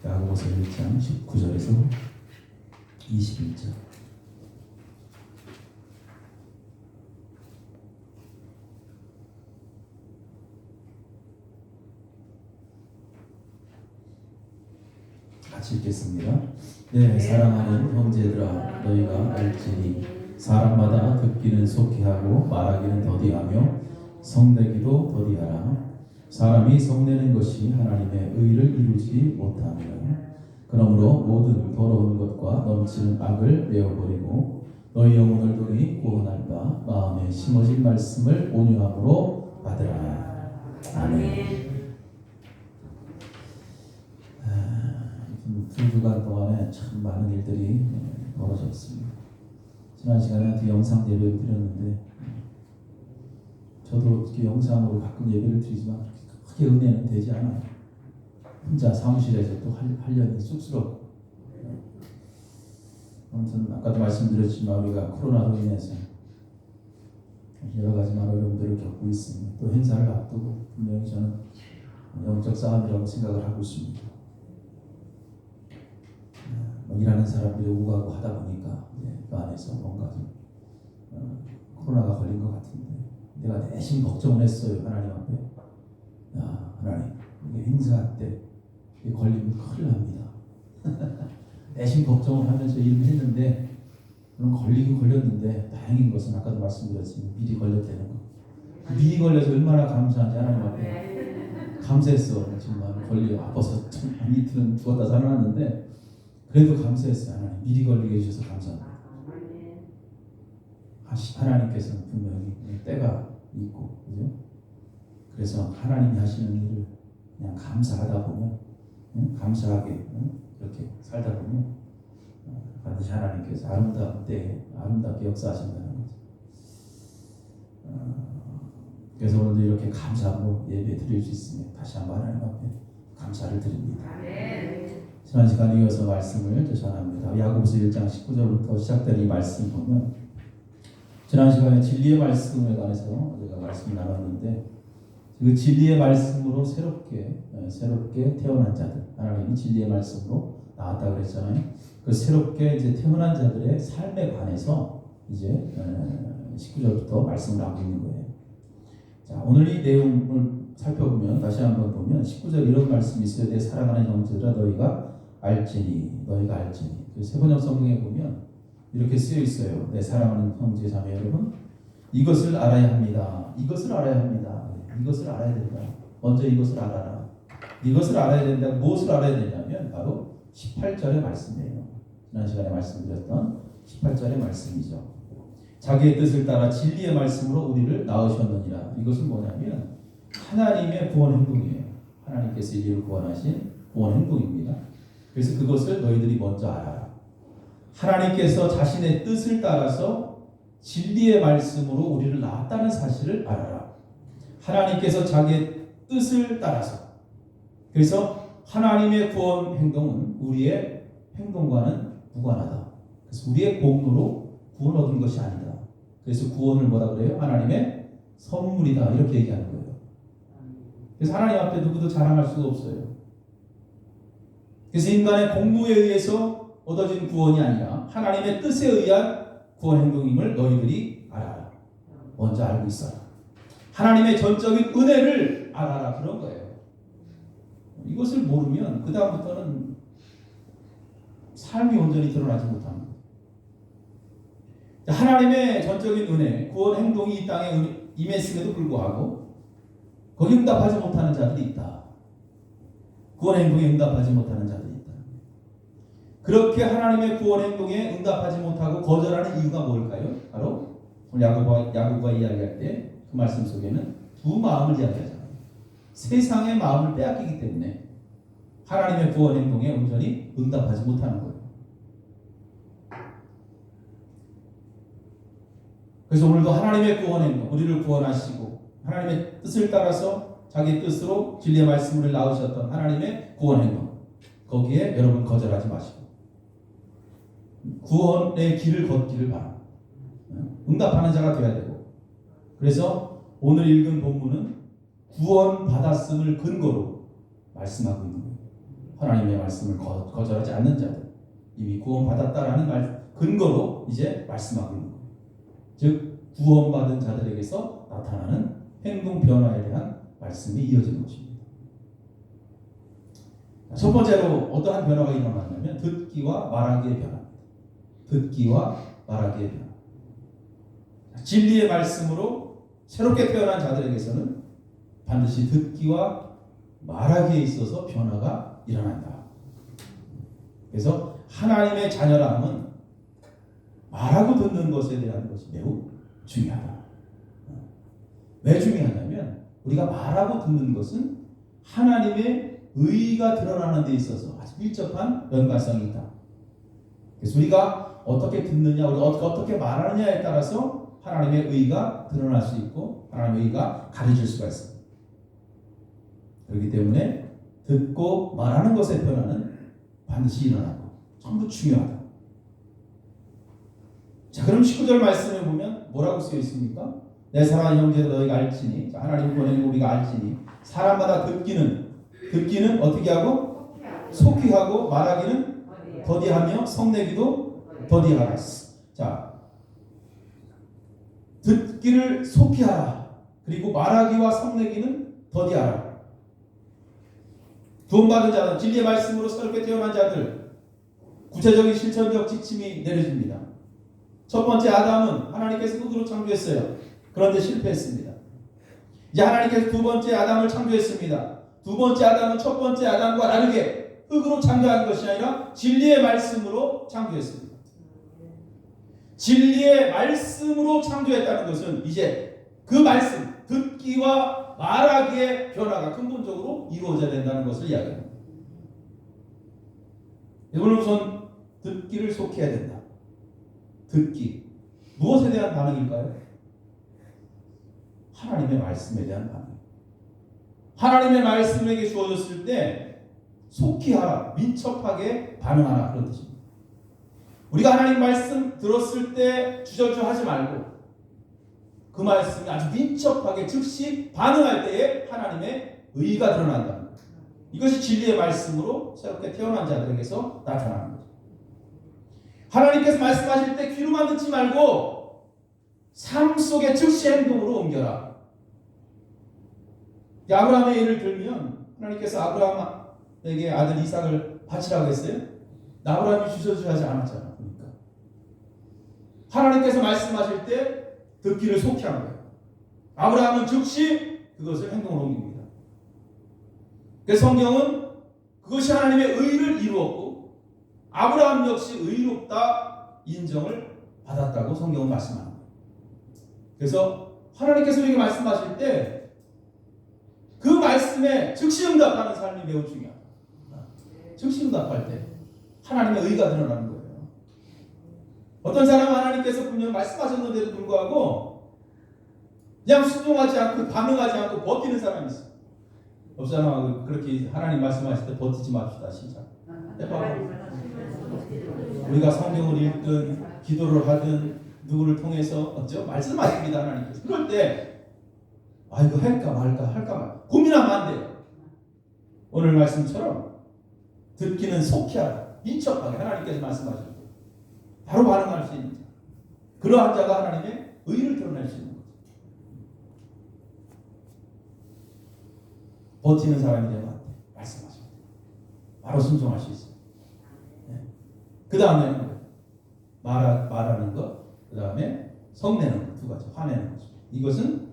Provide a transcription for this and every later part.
야고보서 1장 19절에서 21절. 같이 읽겠습니다. 네, 사랑하는 형제들아, 너희가 알지니 사람마다 듣기는 속히 하고 말하기는 더디하며 성내기도 더디하라. 사람이 성내는 것이 하나님의 의를 이루지 못하며 그러므로 모든 더러운 것과 넘치는 악을 내어버리고 너희 영혼을 돈이 구원할 바 마음에 심어진 말씀을 온유함으로 받으라. 아멘. 두 주간 동안에 참 많은 일들이 벌어졌습니다. 지난 시간에 그 영상 예배를 드렸는데 저도 이렇게 영상으로 가끔 예배를 드리지만 크게 은혜는 되지 않아요. 혼자 사무실에서 또 하려니 쑥스럽고. 아무튼 아까도 말씀드렸지만 우리가 코로나로 인해서 여러 가지 어려움들을 겪고 있습니다. 또 행사를 앞두고 분명히 저는 영적 싸움이라고 생각을 하고 있습니다. 일하는 사람들이 오고 가고 하다 보니까 그 안에서 뭔가 좀 코로나가 걸린 것 같은데 내가 내심 걱정을 했어요. 하나님 앞에. 야, 하나님, 이게 행사 때 걸리면 큰일 납니다. 내심 걱정을 하면서 일을 했는데 물론 걸리긴 걸렸는데 다행인 것은 아까도 말씀드렸지만 미리 걸렸다는 거. 미리 걸려서 얼마나 감사한지 하나님 앞에 감사했어. 정말 걸려 아파서 이틀은 죽었다 살아났는데 그래도 감사했어요. 하나님 미리 걸리게 해주셔서 감사합니다. 하나님께서는 분명히 때가 있고, 그죠? 그래서 하나님이 하시는 일을 그냥 감사하다 보면, 감사하게 이렇게 살다 보면 반드시 하나님께서 아름다운 때에 아름답게 역사하신다는 거죠. 그래서 오늘도 이렇게 감사하고 예배 드릴 수 있으면 다시 한번 하나님 앞에 감사를 드립니다. 지난 시간에 이어서 말씀을 전합니다. 야고보서 1장 19절부터 시작된 이 말씀 보면 지난 시간에 진리의 말씀에 관해서 우리가 말씀을 나눴는데 그 진리의 말씀으로 새롭게 태어난 자들, 하나님이 진리의 말씀으로 나왔다고 그랬잖아요. 그 새롭게 이제 태어난 자들의 삶에 관해서 이제 19절부터 말씀을 하고 있는 거예요. 자, 오늘 이 내용을 살펴보면 다시 한번 보면 19절 이런 말씀이 있어요. 내 사랑하는 형제들아 너희가 알지니. 세번역 성경에 보면 이렇게 쓰여 있어요. 내 사랑하는 형제 자매 여러분, 이것을 알아야 합니다. 이것을 알아야 된다. 먼저 이것을 알아라. 이것을 알아야 된다. 무엇을 알아야 되냐면 바로 18절의 말씀이에요. 지난 시간에 말씀드렸던 18절의 말씀이죠. 자기의 뜻을 따라 진리의 말씀으로 우리를 낳으셨느니라. 이것은 뭐냐면 하나님의 구원 행동이에요. 하나님께서 인류를 구원하신 구원 행동입니다. 그래서 그것을 너희들이 먼저 알아라. 하나님께서 자신의 뜻을 따라서 진리의 말씀으로 우리를 낳았다는 사실을 알아라. 하나님께서 자기의 뜻을 따라서. 그래서 하나님의 구원 행동은 우리의 행동과는 무관하다. 그래서 우리의 공로로 구원 얻은 것이 아니다. 그래서 구원을 뭐라 그래요? 하나님의 선물이다. 이렇게 얘기하는 거예요. 그래서 하나님 앞에 누구도 자랑할 수가 없어요. 그래서 인간의 공로에 의해서 얻어진 구원이 아니라 하나님의 뜻에 의한 구원 행동임을 너희들이 알아라. 먼저 알고 있어라. 하나님의 전적인 은혜를 알아라. 그런 거예요. 이것을 모르면 그 다음부터는 삶이 온전히 드러나지 못합니다. 하나님의 전적인 은혜, 구원 행동이 이 땅에 임했음에도 불구하고 거기 응답하지 못하는 자들이 있다. 구원 행동에 응답하지 못하는 자들이 있다. 그렇게 하나님의 구원 행동에 응답하지 못하고 거절하는 이유가 뭘까요? 바로 오늘 야고보가 이야기할 때 그 말씀 속에는 두 마음을 이야기하잖아요. 세상의 마음을 빼앗기기 때문에 하나님의 구원 행동에 온전히 응답하지 못하는 거예요. 그래서 오늘도 하나님의 구원 행동, 우리를 구원하시고 하나님의 뜻을 따라서 자기 뜻으로 진리의 말씀을 낳으셨던 하나님의 구원 행동, 거기에 여러분 거절하지 마시고 구원의 길을 걷기를 바랍니다. 응답하는 자가 되어야 되고, 그래서 오늘 읽은 본문은 구원 받았음을 근거로 말씀하고 있는 거예요. 하나님의 말씀을 거절하지 않는 자들, 이미 구원받았다라는 근거로 이제 말씀하고 있는 거예요. 즉 구원받은 자들에게서 나타나는 행동 변화에 대한 말씀이 이어지는 것입니다. 첫 번째로 어떠한 변화가 일어났냐면 듣기와 말하기의 변화입니다. 듣기와 말하기의 변화. 진리의 말씀으로 새롭게 태어난 자들에게서는 반드시 듣기와 말하기에 있어서 변화가 일어난다. 그래서 하나님의 자녀라면 말하고 듣는 것에 대한 것이 매우 중요하다. 왜 중요하냐면 우리가 말하고 듣는 것은 하나님의 의의가 드러나는 데 있어서 아주 밀접한 연관성이 있다. 그래서 우리가 어떻게 듣느냐, 우리가 어떻게 말하느냐에 따라서 하나님의 의의가 드러날 수 있고 하나님의 의의가 가려질 수가 있습니다. 그렇기 때문에 듣고 말하는 것의 변화는 반드시 일어나고 전부 중요하다. 자, 그럼 19절 말씀에 보면 뭐라고 쓰여 있습니까? 내 사랑하는 형제들 너희가 알지니, 하나님을 보내는 우리가 알지니 사람마다 듣기는 어떻게 하고? 속히 하고 말하기는 더디하며 성내기도 더디하라. 자, 듣기를 속히 하라. 그리고 말하기와 성내기는 더디하라. 구원받은 자는 진리의 말씀으로 새롭게 태어난 자들, 구체적인 실천적 지침이 내려집니다. 첫 번째 아담은 하나님께서 흙으로 창조했어요. 그런데 실패했습니다. 이제 하나님께서 두 번째 아담을 창조했습니다. 두 번째 아담은 첫 번째 아담과 다르게 흙으로 창조한 것이 아니라 진리의 말씀으로 창조했습니다. 진리의 말씀으로 창조했다는 것은 이제 그 말씀, 듣기와 말하기의 변화가 근본적으로 이루어져야 된다는 것을 이야기합니다. 오늘 우선 듣기를 속해야 된다. 듣기. 무엇에 대한 반응일까요? 하나님의 말씀에 대한 반응. 하나님의 말씀에게 주어졌을 때 속히 하라, 민첩하게 반응하라, 그런 뜻입니다. 우리가 하나님 말씀 들었을 때 주저주저하지 말고 그 말씀이 아주 민첩하게 즉시 반응할 때에 하나님의 의의가 드러난다. 이것이 진리의 말씀으로 새롭게 태어난 자들에게서 나타나는 거죠. 하나님께서 말씀하실 때 귀로만 듣지 말고 삶 속에 즉시 행동으로 옮겨라. 아브라함의 예를 들면 하나님께서 아브라함에게 아들 이삭을 바치라고 했어요. 아브라함이 주저주저하지 않았잖아. 그러니까 하나님께서 말씀하실 때 듣기를 속히 한 거예요. 아브라함은 즉시 그것을 행동으로 옮깁니다. 그래서 성경은 그것이 하나님의 의를 이루었고 아브라함 역시 의롭다 인정을 받았다고 성경은 말씀합니다. 그래서 하나님께서 우리에게 말씀하실 때 그 말씀에 즉시 응답하는 삶이 매우 중요합니다. 즉시 응답할 때 하나님의 의가 드러나는 거예요. 어떤 사람은 하나님께서 분명 말씀하셨는데도 불구하고 그냥 순종하지 않고 반응하지 않고 버티는 사람이 있어요. 없잖아. 그렇게 하나님 말씀하실 때 버티지 맙시다. 진짜. 우리가 성경을 읽든 기도를 하든 누구를 통해서 말씀하십니다. 하나님께서. 그럴 때 이거 할까 말까 고민하면 안 돼요. 오늘 말씀처럼 듣기는 속히 하라. 민첩하게 하나님께서 말씀하실 때 바로 반응할 수 있는 자. 그러한 자가 하나님의 의를 드러낼 수 있는 거죠. 버티는 사람이 되면 안 돼. 말씀하시면 돼. 바로 순종할 수 있어요. 네. 그 다음에는 말하는 것, 그 다음에 성내는 것, 두 가지. 화내는 거죠. 이것은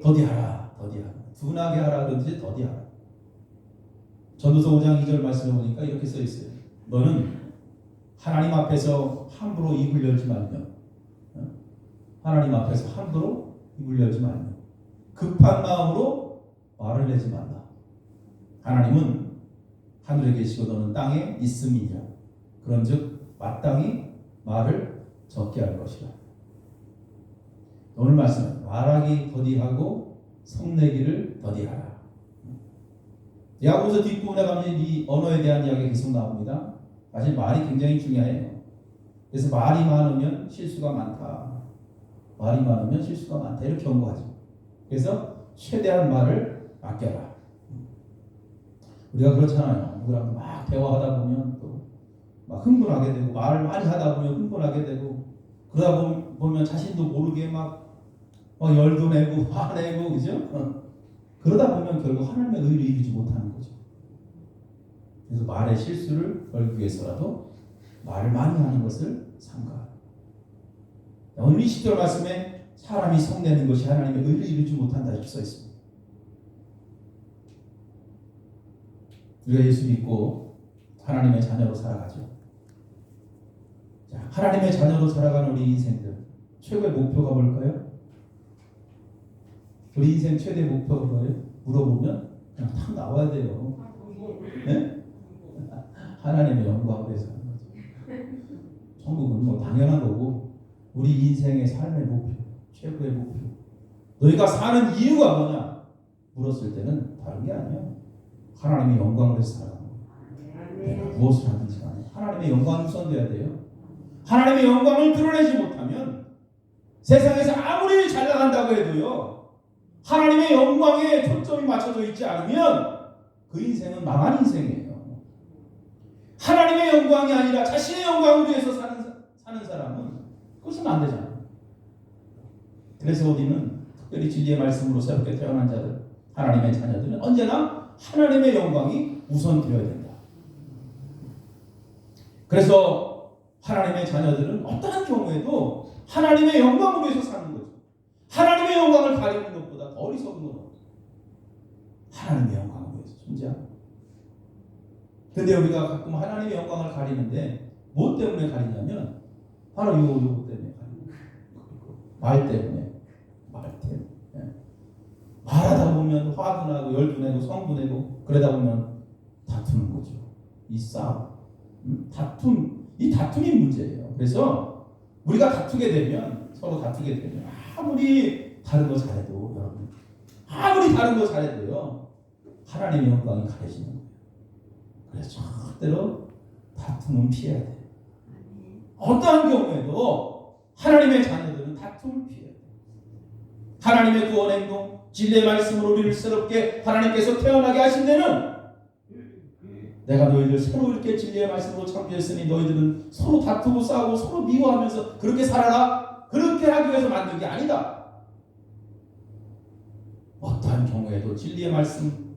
더디하라. 둔하게 하라 그러듯이 더디하라. 전도서 5장 2절 말씀해 보니까 이렇게 써 있어요. 너는 하나님 앞에서 함부로 입을 열지 말며, 하나님 앞에서 함부로 입을 열지 말며, 급한 마음으로 말을 내지 말라. 하나님은 하늘에 계시고 너는 땅에 있음이니라. 그런즉 마땅히 말을 적게 할 것이라. 오늘 말씀은 말하기 더디하고 성내기를 더디하라. 야고보서 뒷부분에 가면 이 언어에 대한 이야기가 계속 나옵니다. 사실 말이 굉장히 중요해요. 그래서 말이 많으면 실수가 많다. 말이 많으면 실수가 많다. 이렇게 언급하죠. 그래서 최대한 말을 아껴라. 우리가 그렇잖아요. 누구랑 막 대화하다 보면 또 막 흥분하게 되고, 말을 많이 하다 보면 흥분하게 되고, 그러다 보면 자신도 모르게 막 열도 내고 화내고, 그죠? 그러다 보면 결국 하나님의 의를 이루지 못하는 거죠. 그래서 말의 실수를 걸기 위해서라도 말을 많이 하는 것을 삼가하라. 오늘 20절 말씀에 사람이 성내는 것이 하나님의 의를 이루지 못한다 이렇게 써 있습니다. 우리가 예수 믿고 하나님의 자녀로 살아가죠. 자, 하나님의 자녀로 살아가는 우리 인생들 최고의 목표가 뭘까요? 우리 인생 최대 목표가 뭐예요? 물어보면 그냥 탁 나와야 돼요. 네? 하나님의 영광을 위해서 하는 거죠. 천국은 뭐 당연한 거고, 우리 인생의 삶의 목표, 최고의 목표. 너희가 사는 이유가 뭐냐? 물었을 때는 다른 게 아니에요. 하나님의 영광을 위해서 살아가는 거예요. 내가 무엇을 하든지 간에 하나님의 영광이 우선돼야 돼요. 하나님의 영광을 드러내지 못하면 세상에서 아무리 잘 나간다고 해도요, 하나님의 영광에 초점이 맞춰져 있지 않으면 그 인생은 망한 인생이에요. 하나님의 영광이 아니라 자신의 영광을 위해서 사는 사람은 그것은 안 되잖아요. 그래서 우리는 특별히 진리의 말씀으로 새롭게 태어난 자들, 하나님의 자녀들은 언제나 하나님의 영광이 우선되어야 된다. 그래서 하나님의 자녀들은 어떠한 경우에도 하나님의 영광을 위해서 사는 거죠. 하나님의 영광을 가리는 것보다 더 어리석은 건 없어요. 하나님의 영광을 위해서 존재하는. 근데 우리가 가끔 하나님의 영광을 가리는데 뭐 때문에 가리냐면 바로 요거 때문에 가리는 거예요. 말 때문에. 말하다 보면 화도 나고 열도 내고 성도 내고 그러다 보면 다투는 거죠. 이 싸움. 이 다툼이 문제예요. 그래서 우리가 다투게 되면, 서로 다투게 되면 아무리 다른 거 잘해도, 여러분, 아무리 다른 거 잘해도요, 하나님의 영광이 가려지는 거예요. 그래서 절대로 다툼은 피해야 돼요. 어떠한 경우에도 하나님의 자녀들은 다툼을 피해야 돼요. 하나님의 구원 행동, 진리의 말씀으로 우리를 새롭게 하나님께서 태어나게 하신 데는 내가 너희들 새로 이렇게 진리의 말씀으로 창조했으니 너희들은 서로 다투고 싸우고 서로 미워하면서 그렇게 살아라, 그렇게 하기 위해서 만든 게 아니다. 어떠한 경우에도 진리의 말씀,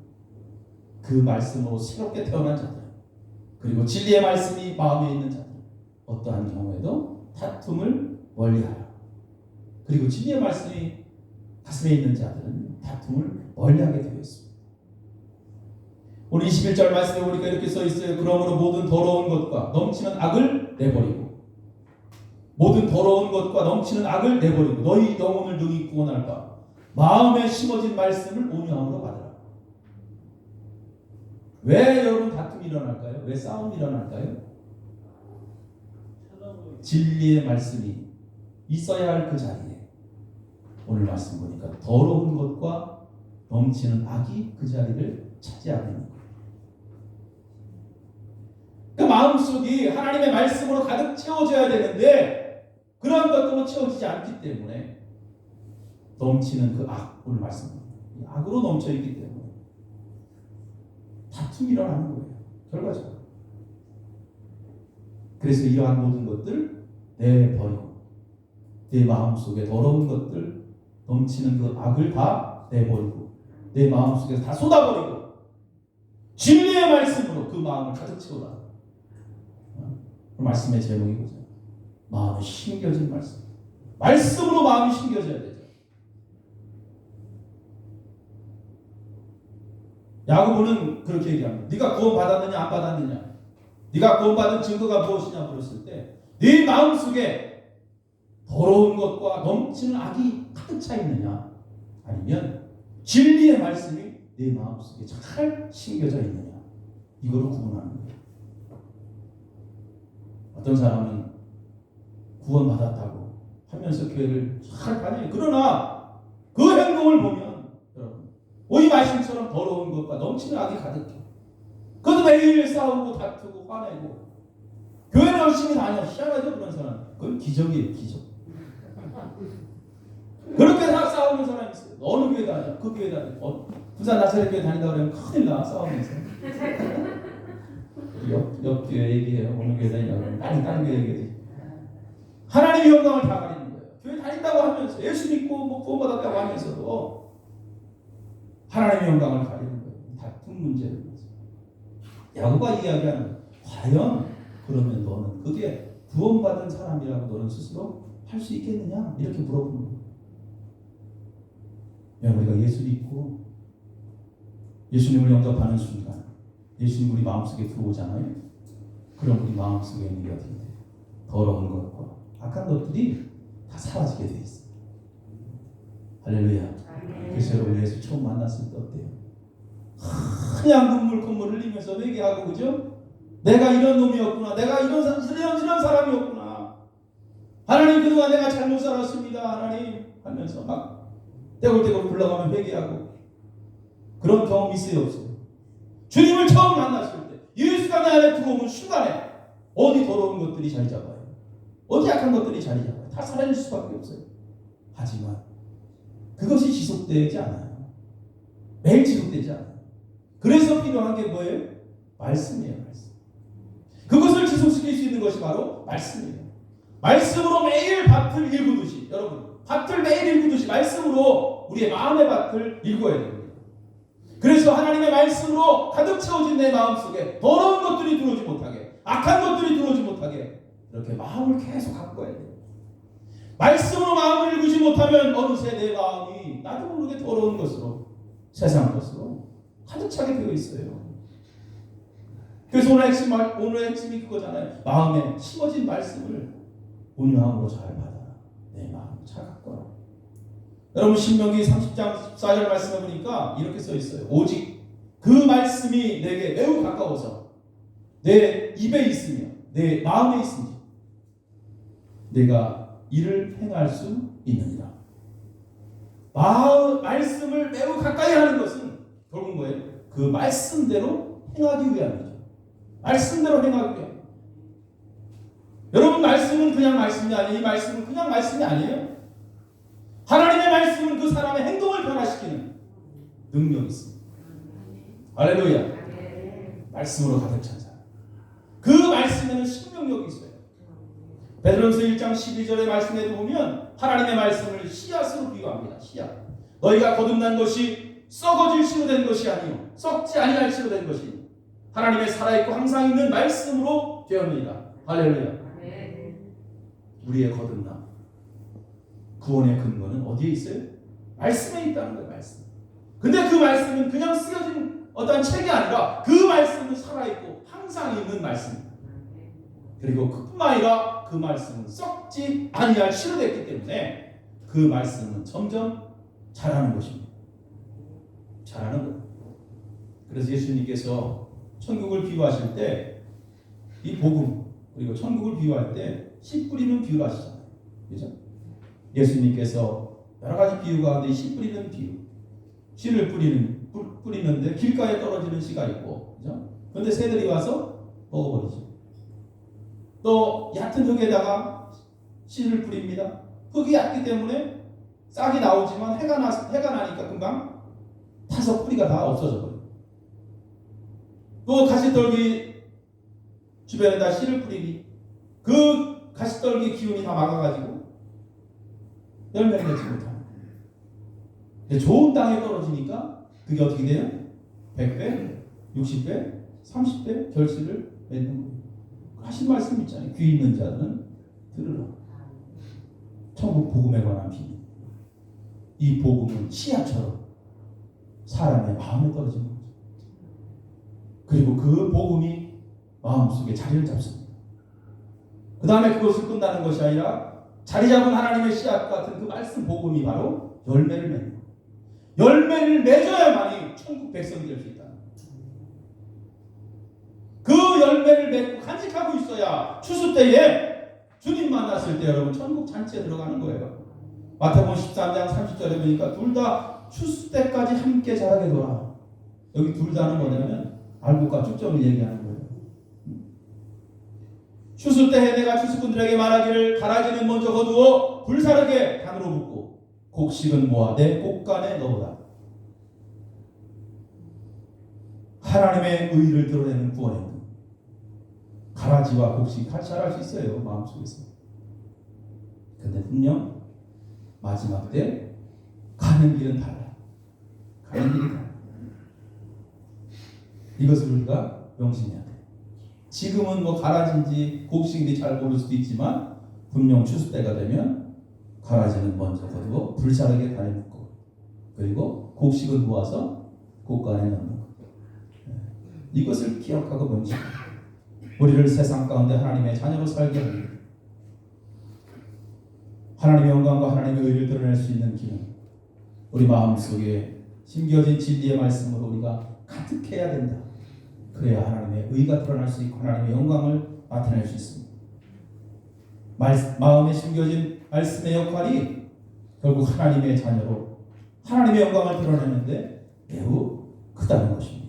그 말씀으로 새롭게 태어난 자들, 그리고 진리의 말씀이 마음에 있는 자들, 어떠한 경우에도 다툼을 멀리하라. 그리고 진리의 말씀이 가슴에 있는 자들은 다툼을 멀리하게 되어 있습니다. 오늘 21절 말씀에 보니까 이렇게 써 있어요. 그러므로 모든 더러운 것과 넘치는 악을 내버리고, 모든 더러운 것과 넘치는 악을 내버리고 너희 영혼을 능히 구원할까 마음에 심어진 말씀을 온유함으로 받으라. 왜 여러분 다툼이 일어날까요? 왜 싸움이 일어날까요? 진리의 말씀이 있어야 할 그 자리에 오늘 말씀 보니까 더러운 것과 넘치는 악이 그 자리를 차지하고 있는 거예요. 그 마음속이 하나님의 말씀으로 가득 채워져야 되는데 그런 것들로 채워지지 않기 때문에 넘치는 그 악, 오늘 말씀, 악으로 넘쳐있기 때문에 다툼이 일어나는 거예요. 결과적으로. 그래서 이러한 모든 것들 내버리고 내 마음속에 더러운 것들, 넘치는 그 악을 다 내버리고 내 마음속에서 다 쏟아버리고 진리의 말씀으로 그 마음을 가득 채우라. 그 말씀의 제목이 뭐죠? 마음이 심겨진 말씀. 말씀으로 마음이 심겨져야 되죠. 야고보는 그렇게 얘기합니다. 네가 구원 받았느냐 안 받았느냐, 네가 구원 받은 증거가 무엇이냐 물었을 때 네 마음속에 더러운 것과 넘치는 악이 가득 차 있느냐, 아니면 진리의 말씀이 내 마음속에 잘 심겨져 있느냐, 이거로 구분하는 거예요. 어떤 사람은 구원받았다고 하면서 교회를 잘 다녀요. 그러나 그 행동을 보면 여러분, 오이 말씀처럼 더러운 것과 넘치는 악이 가득해. 그것도 매일 싸우고 다투고 화내고 교회를 열심히 다녀. 희한하죠, 그런 사람. 그건 기적이에요, 기적. 그렇게 다 싸우는 사람이 있어요. 어느 교회 다녀? 그 교회 다녀. 부산 나사렛 교회 다닌다고 그러면 큰일 나, 싸우면서. 옆 교회 얘기해요. 어느 교회 다니냐고. 다른 교회 얘기해. 하나님의 영광을 다 가리는 거예요. 교회 다닌다고 하면서 예수 믿고 뭐 구원받았다고 하면서도 하나님의 영광을 가리는 거예요. 다큰 문제를. 야고보가 이야기하는 과연 그러면 너는 그게 구원받은 사람이라고 너는 스스로 할 수 있겠느냐? 이렇게 물어보는 거예요. 우리가 예수 믿고 예수님을 영접하는 순간 예수님 우리 마음속에 들어오잖아요. 그럼 우리 마음속에 있는 게 어떻게 돼요? 더러운 것과 악한 것들이 다 사라지게 돼 있어요. 할렐루야. 그래서 여러분 예수 처음 만났을 때 어때요? 그냥 눈물 흘리면서 회개하고, 그죠? 내가 이런 놈이었구나. 내가 이런 사람이었구나. 하나님 그동안 내가 잘못 살았습니다. 하나님 하면서 막 떼굴떼굴 굴러가면 회개하고. 그런 경험 있어요, 없어요? 주님을 처음 만났을 때 예수가 내 안에 들어오면 순간에 어디 더러운 것들이 자리 잡아요. 어디 약한 것들이 자리 잡아요. 다 사라질 수밖에 없어요. 하지만 그것이 지속되지 않아요. 매일 지속되지 않아요. 그래서 필요한 게 뭐예요? 말씀이에요. 말씀. 그것을 지속시킬 수 있는 것이 바로 말씀이에요. 말씀으로 매일 밭을 일구듯이, 여러분 밭을 매일 일구듯이 말씀으로 우리의 마음의 밭을 일구어야 됩니다. 그래서 하나님의 말씀으로 가득 채워진 내 마음속에 더러운 것들이 들어오지 못하게, 악한 것들이 들어오지 못하게 이렇게 마음을 계속 가꿔야 돼요. 말씀으로 마음을 일구지 못하면 어느새 내 마음이 나도 모르게 더러운 것으로, 세상 것으로 가득 차게 되어 있어요. 그래서 오늘 핵심이 그거잖아요. 마음에 심어진 말씀을 온유함으로 잘 받아라. 내 마음을 잘 가꿔라. 여러분 신명기 30장 14절 말씀을 보니까 이렇게 써 있어요. 오직 그 말씀이 내게 매우 가까워서 내 입에 있으며 내 마음에 있으니 내가 이를 행할 수 있느니라. 말씀을 매우 가까이 하는 것은 결국 뭐예요? 그 말씀대로 행하기 위함이죠. 말씀대로 행하기 위함. 여러분 말씀은 그냥 말씀이 아니에요. 이 말씀은 그냥 말씀이 아니에요. 하나님의 말씀은 그 사람의 행동을 변화시키는 능력이 있습니다. 할렐루야. 말씀으로 가득 찬 사람. 그 말씀에는 생명력이 있어요. 베드로전서 1장 12절의 말씀에도 보면 하나님의 말씀을 씨앗으로 비유합니다. 씨앗. 너희가 거듭난 것이 썩어질 씨로 된 것이 아니요 썩지 아니할 씨로 된 것이 하나님의 살아있고 항상 있는 말씀으로 되었느니라. 할렐루야. 우리의 거듭남, 구원의 근거는 어디에 있어요? 말씀에 있다는 거예요. 말씀. 근데 그 말씀은 그냥 쓰여진 어떤 책이 아니라 그 말씀은 살아있고 항상 있는 말씀입니다. 그리고 그뿐만 아니라 그 말씀은 썩지 아니할 씨로 됐기 때문에 그 말씀은 점점 자라는 것입니다. 자라는 거예요. 그래서 예수님께서 천국을 비유하실 때 이 복음 그리고 천국을 비유할 때 씨 뿌리는 비유를 하시잖아요. 그죠? 예수님께서 여러 가지 비유 가운데 씨 뿌리는 비유, 씨를 뿌리는데 길가에 떨어지는 씨가 있고, 그죠? 그런데 새들이 와서 먹어버리죠. 또 얕은 흙에다가 씨를 뿌립니다. 흙이 얕기 때문에 싹이 나오지만 해가 나니까 금방 타서 뿌리가 다 없어져 버려요. 또 가시떨기 주변에다 씨를 뿌리니 그 가시떨기 기운이 다 막아가지고 열매를 내지 못합니다. 좋은 땅에 떨어지니까 그게 어떻게 돼요? 100배, 60배, 30배 결실을 맺는 거예요. 하신 말씀 있잖아요. 귀 있는 자는 들으라. 천국 복음에 관한 비밀. 이 복음은 씨앗처럼 사람의 마음에 떨어지는 거죠. 그리고 그 복음이 마음속에 자리를 잡습니다. 그 다음에 그것을 끝나는 것이 아니라 자리 잡은 하나님의 씨앗 같은 그 말씀 복음이 바로 열매를 맺는 거예요. 열매를 맺어야만이 천국 백성이 될 수 있다. 그 열매를 맺고 간직하고 있어야 추수 때에 주님 만났을 때 여러분 천국 잔치에 들어가는 거예요. 마태복음 13장 30절에 보니까 둘 다 추수 때까지 함께 자라게 둬라. 여기 둘 다는 뭐냐면 알곡과 쭉정을 얘기하는 거예요. 추수 때에 내가 추수꾼들에게 말하기를 가라지는 먼저 거두어 불사르게 단으로 붓고 곡식은 모아 내 곡간에 넣어라. 하나님의 의를 드러내는 구원의 등. 가라지와 곡식 같이 자랄 수 있어요, 마음속에서. 근데 분명 마지막 때 가는 길은 달라. 가는 길이 달라. 이것을 우리가 명심해야 돼. 지금은 뭐 가라지인지 곡식인지 잘 모를 수도 있지만 분명 추수 때가 되면 가라지는 먼저 거두고 불사르게 가에 묶고, 그리고 곡식은 모아서 곳간에 넣는 것. 이것을 기억하고 명심해. 우리를 세상 가운데 하나님의 자녀로 살게 합니다. 하나님의 영광과 하나님의 의를 드러낼 수 있는 길은 우리 마음속에 심겨진 진리의 말씀으로 우리가 가득해야 된다. 그래야 하나님의 의가 드러날 수 있고 하나님의 영광을 나타낼 수 있습니다. 마음에 심겨진 말씀의 역할이 결국 하나님의 자녀로 하나님의 영광을 드러내는데 매우 크다는 것입니다.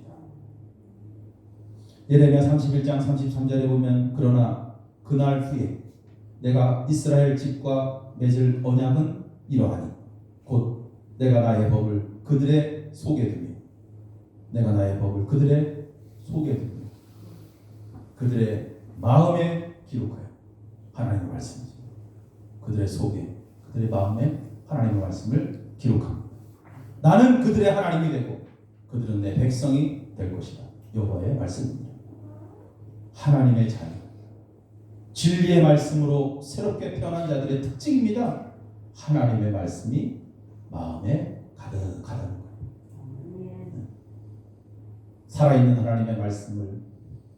예레미야 31장 33절에 보면 그러나 그날 후에 내가 이스라엘 집과 맺을 언약은 이러하니 곧 내가 나의 법을 그들의 속에 두며 내가 나의 법을 그들의 속에 두며 그들의 마음에 기록하여 하나님의 말씀이죠. 그들의 속에 그들의 마음에 하나님의 말씀을 기록합니다. 나는 그들의 하나님이 되고 그들은 내 백성이 될 것이다. 여호와의 말씀입니다. 하나님의 자녀, 진리의 말씀으로 새롭게 태어난 자들의 특징입니다. 하나님의 말씀이 마음에 가득하다는 거예요. 살아있는 하나님의 말씀을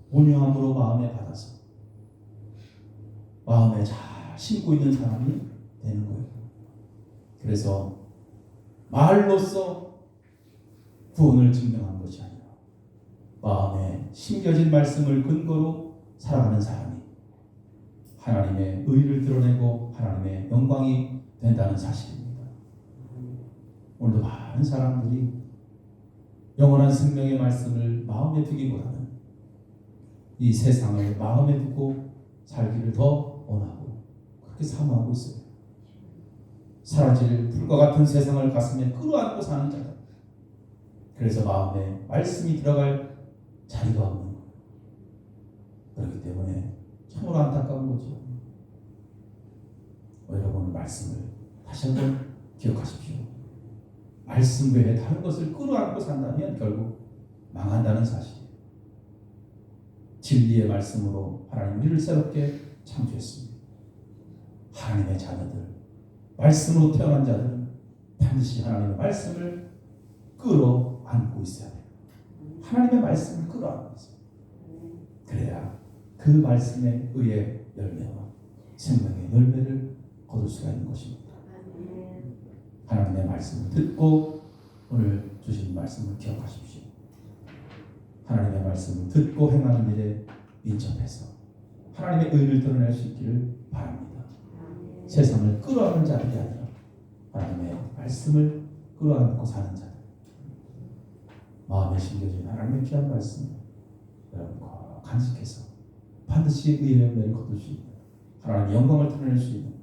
온유함으로 마음에 받아서 마음에 잘 심고 있는 사람이 되는 거예요. 그래서 말로써 구원을 증명한 것이 아니라 마음에 심겨진 말씀을 근거로 살아가는 사람이 하나님의 의를 드러내고 하나님의 영광이 된다는 사실입니다. 오늘도 많은 사람들이 영원한 생명의 말씀을 마음에 두기보다는 이 세상을 마음에 두고 살기를 더 원하고 그렇게 사모하고 있어요. 사라질 불과 같은 세상을 가슴에 끌어안고 사는 자들. 그래서 마음에 말씀이 들어갈 자리가 없는 거예요. 그렇기 때문에 참으로 안타까운 거죠. 여러분 말씀을 다시 한번 기억하십시오. 말씀 외에 다른 것을 끌어안고 산다면 결국 망한다는 사실이에요. 진리의 말씀으로 하나님 우리를 새롭게 창조했습니다. 하나님의 자녀들, 말씀으로 태어난 자들은 반드시 하나님의 말씀을 끌어안고 있어야 돼요. 하나님의 말씀을 끌어안고 있어요. 그래야 그 말씀에 의해 열매와 생명의 열매를 거둘 수가 있는 것입니다. 하나님의 말씀을 듣고 오늘 주신 말씀을 기억하십시오. 하나님의 말씀을 듣고 행하는 일에 민첩해서 하나님의 의를 드러낼 수 있기를 바랍니다. 세상을 끌어안는 자들이 아니라 하나님의 말씀을 끌어안고 사는 자들, 마음에 심겨진 하나님의 귀한 말씀 여러분 꼭 간직해서 반드시 의의 열매를 거둘 수 있는 하나님의 영광을 드러낼 수 있는,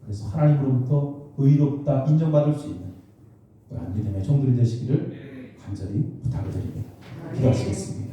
그래서 하나님으로부터 의롭다 인정받을 수 있는 그러한 믿음의 종들이 되시기를 간절히 부탁을 드립니다. 기도하시겠습니다.